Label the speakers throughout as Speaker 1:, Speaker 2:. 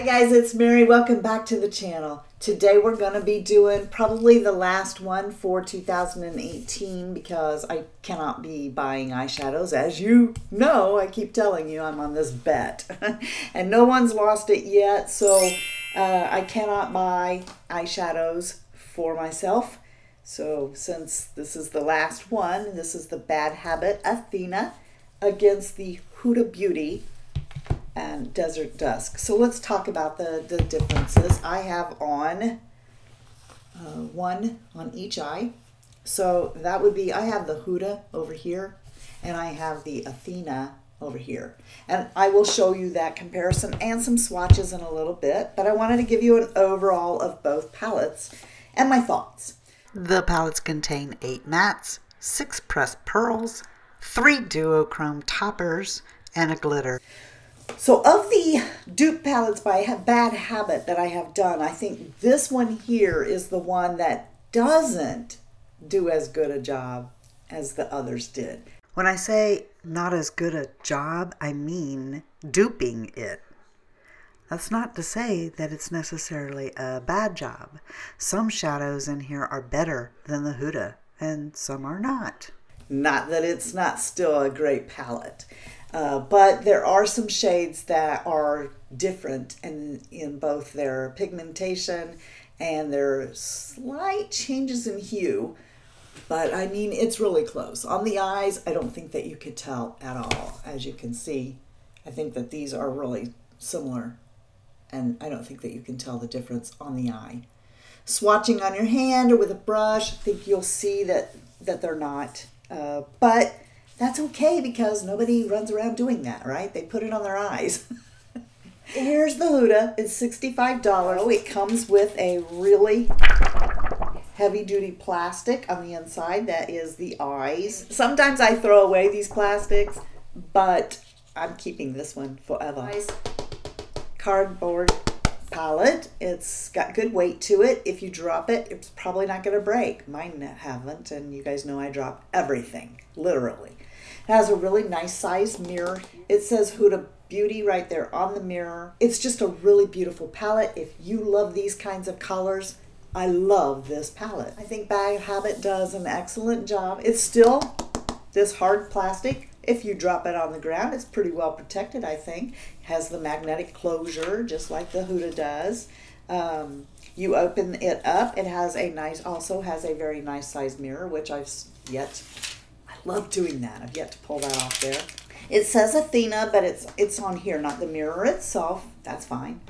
Speaker 1: guys, it's Mary. Welcome back to the channel. Today we're going to be doing probably the last one for 2018 because I cannot be buying eyeshadows. As you know, I keep telling you I'm on this bet. And no one's lost it yet, so I cannot buy eyeshadows for myself. So since this is the last one, this is the Bad Habit Athena against the Huda Beauty and Desert Dusk. So let's talk about the differences. I have on one on each eye. So that would be, I have the Huda over here and I have the Athena over here. And I will show you that comparison and some swatches in a little bit, but I wanted to give you an overall of both palettes and my thoughts. The palettes contain 8 mattes, 6 pressed pearls, 3 duochrome toppers, and a glitter. So of the dupe palettes by Bad Habit that I have done, I think this one here is the one that doesn't do as good a job as the others did. When I say not as good a job, I mean duping it. That's not to say that it's necessarily a bad job. Some shadows in here are better than the Huda, and some are not. Not that it's not still a great palette. But there are some shades that are different in both their pigmentation and their slight changes in hue. But I mean, it's really close. On the eyes, I don't think that you could tell at all. As you can see, I think that these are really similar. And I don't think that you can tell the difference on the eye. Swatching on your hand or with a brush, I think you'll see that they're not. But that's okay because nobody runs around doing that, right? They put it on their eyes. Here's the Huda. It's $65. Oh, it comes with a really heavy-duty plastic on the inside. That is the eyes. Sometimes I throw away these plastics, but I'm keeping this one forever. Cardboard palette. It's got good weight to it. If you drop it, it's probably not going to break. Mine haven't, and you guys know I drop everything, literally. It has a really nice size mirror. It says Huda Beauty right there on the mirror. It's just a really beautiful palette. If you love these kinds of colors, I love this palette. I think Bad Habit does an excellent job. It's still this hard plastic. If you drop it on the ground, it's pretty well protected, I think. It has the magnetic closure, just like the Huda does. You open it up. It has a nice, also has a very nice size mirror, which I love doing that. I've yet to pull that off there. It says Athena, but it's on here, not the mirror itself. That's fine.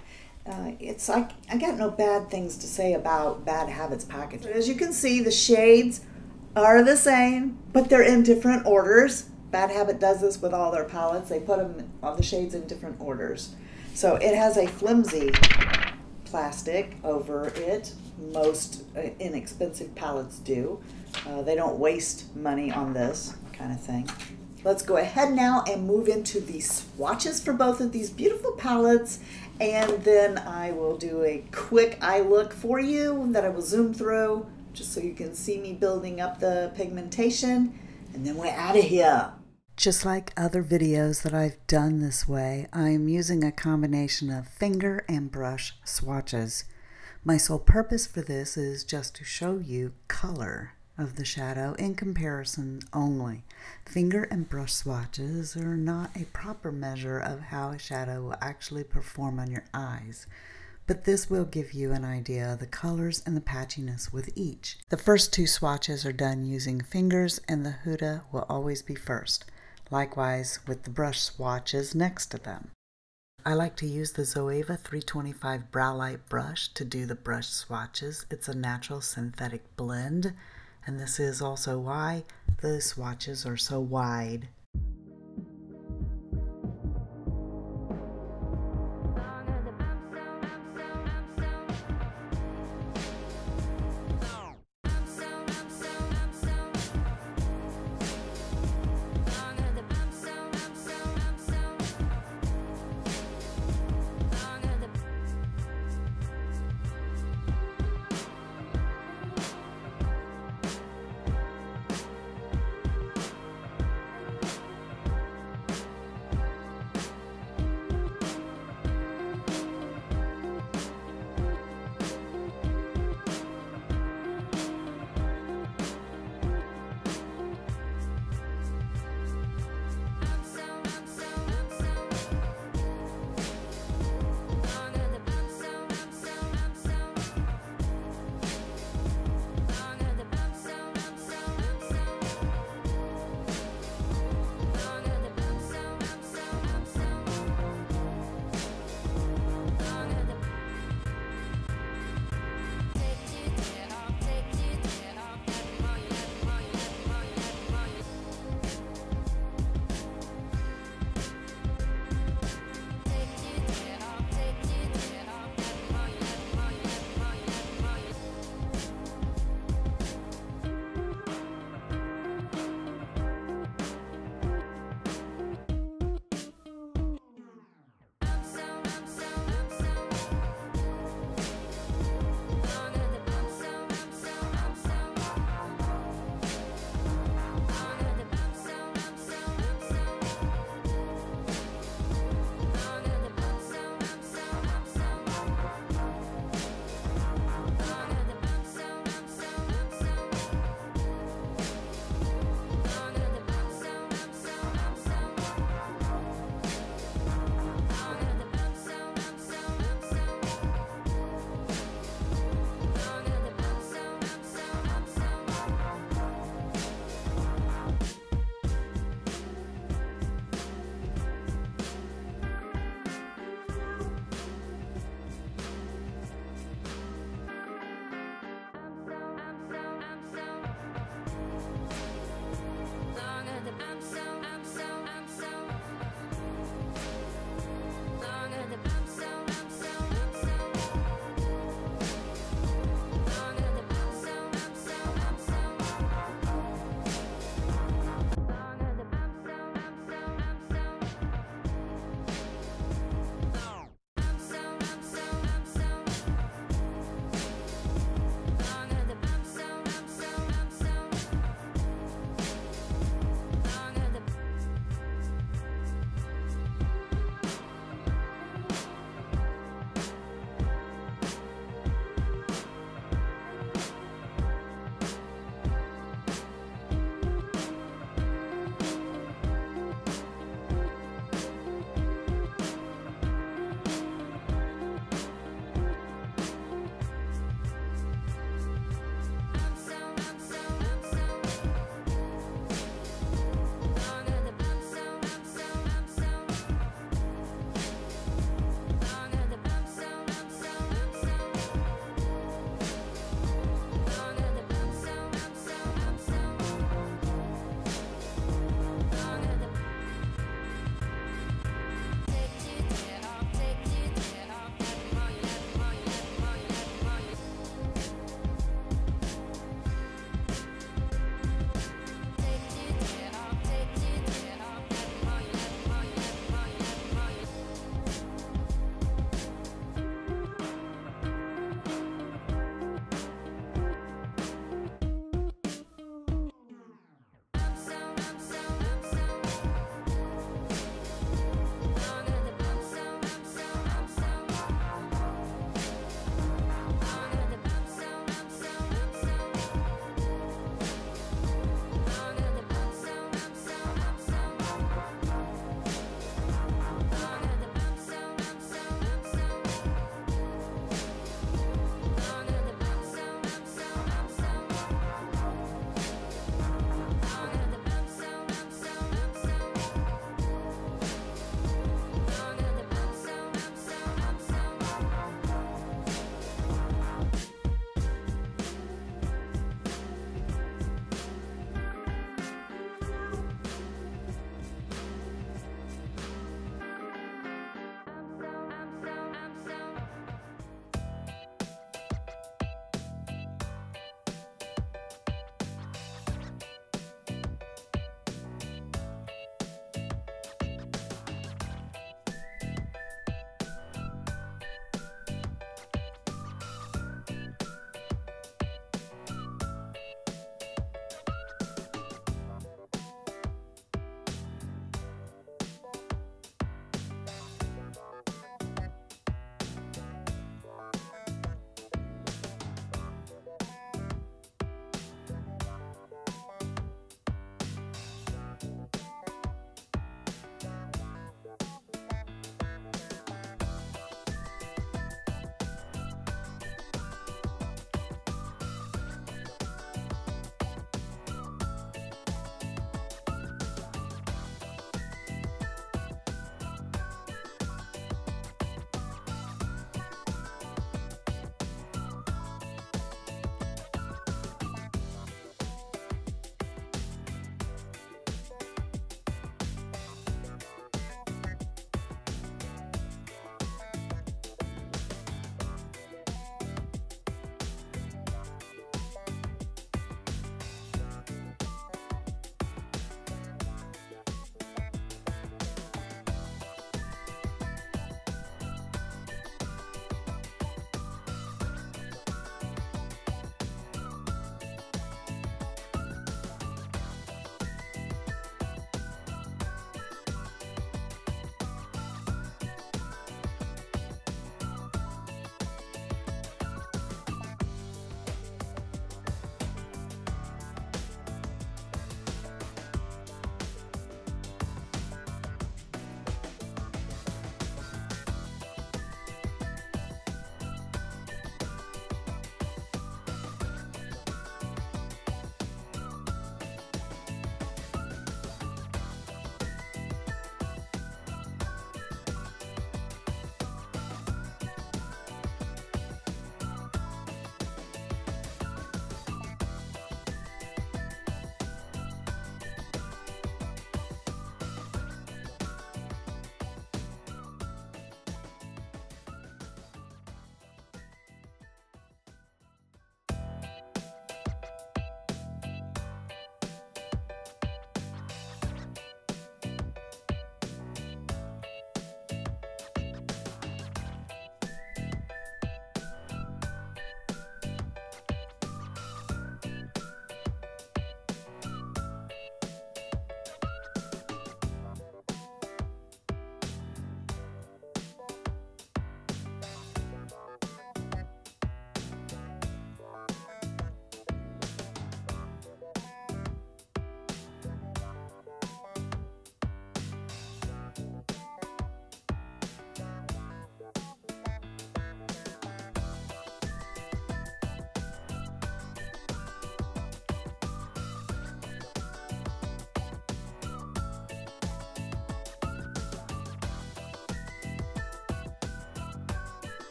Speaker 1: It's like, I got no bad things to say about Bad Habits packaging. As you can see, the shades are the same, but they're in different orders. Bad Habit does this with all their palettes. They put them, all the shades in different orders. So it has a flimsy plastic over it. Most inexpensive palettes do. They don't waste money on this kind of thing. Let's go ahead now and move into the swatches for both of these beautiful palettes, and then I will do a quick eye look for you that I will zoom through just so you can see me building up the pigmentation, and then we're out of here. Just like other videos that I've done this way, I'm using a combination of finger and brush swatches. My sole purpose for this is just to show you color of the shadow in comparison only. Finger and brush swatches are not a proper measure of how a shadow will actually perform on your eyes, but this will give you an idea of the colors and the patchiness with each. The first 2 swatches are done using fingers, and the Huda will always be first. Likewise with the brush swatches next to them. I like to use the Zoeva 325 Brow Light brush to do the brush swatches. It's a natural synthetic blend, and this is also why the swatches are so wide.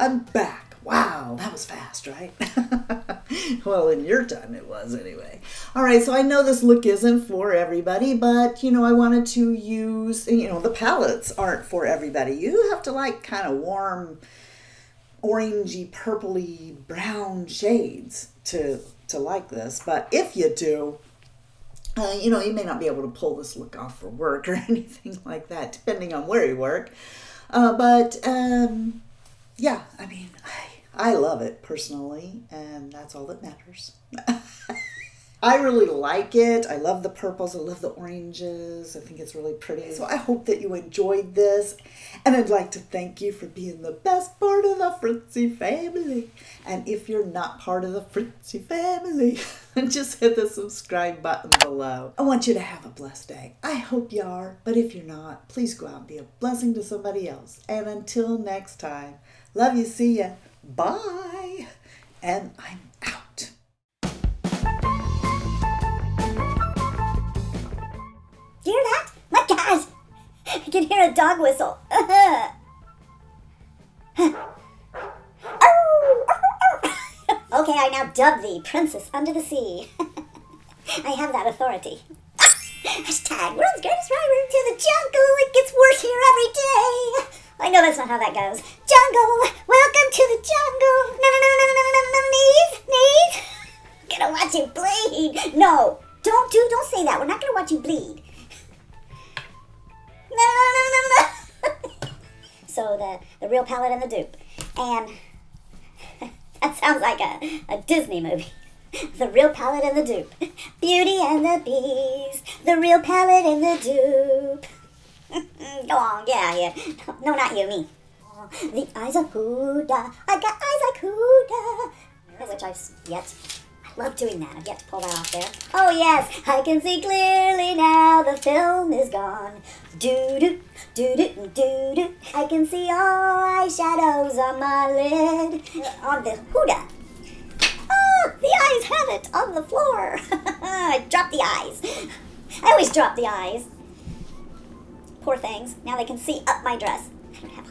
Speaker 1: I'm back. Wow, that was fast, right? Well, in your time it was anyway. All right, so I know this look isn't for everybody, but, you know, I wanted to use, you know, the palettes aren't for everybody. You have to like kind of warm, orangey, purpley, brown shades to like this. But if you do, you know, you may not be able to pull this look off for work or anything like that, depending on where you work. Yeah, I mean, I love it personally, and that's all that matters. I really like it. I love the purples. I love the oranges. I think it's really pretty. So I hope that you enjoyed this, and I'd like to thank you for being the best part of the Fritzy family. And if you're not part of the Fritzy family, just hit the subscribe button below. I want you to have a blessed day. I hope you are, but if you're not, please go out and be a blessing to somebody else. And until next time, love you, see ya, bye, and I'm out.
Speaker 2: Hear that? My gosh! I can hear a dog whistle. Okay, I now dub thee Princess Under the Sea. I have that authority. Hashtag World's Greatest Rider to the Jungle. It gets worse here every day. I know that's not how that goes. Jungle, welcome to the jungle. No, knees. I'm gonna watch you bleed. No, don't say that. We're not gonna watch you bleed. No. So the real palette and the dupe. And that sounds like a Disney movie. The real palette and the dupe. Beauty and the Beast. The real palette and the dupe. Go on, yeah. No, not you, me. The eyes of Huda. I got eyes like Huda. Which I've yet. I love doing that. I've yet to pull that off there. Oh yes, I can see clearly now. The film is gone. Do-do, do-do, do-do. I can see all eyeshadows on my lid. On the Huda. Oh, the eyes have it on the floor. I dropped the eyes. I always drop the eyes. Poor things. Now they can see up my dress. I don't have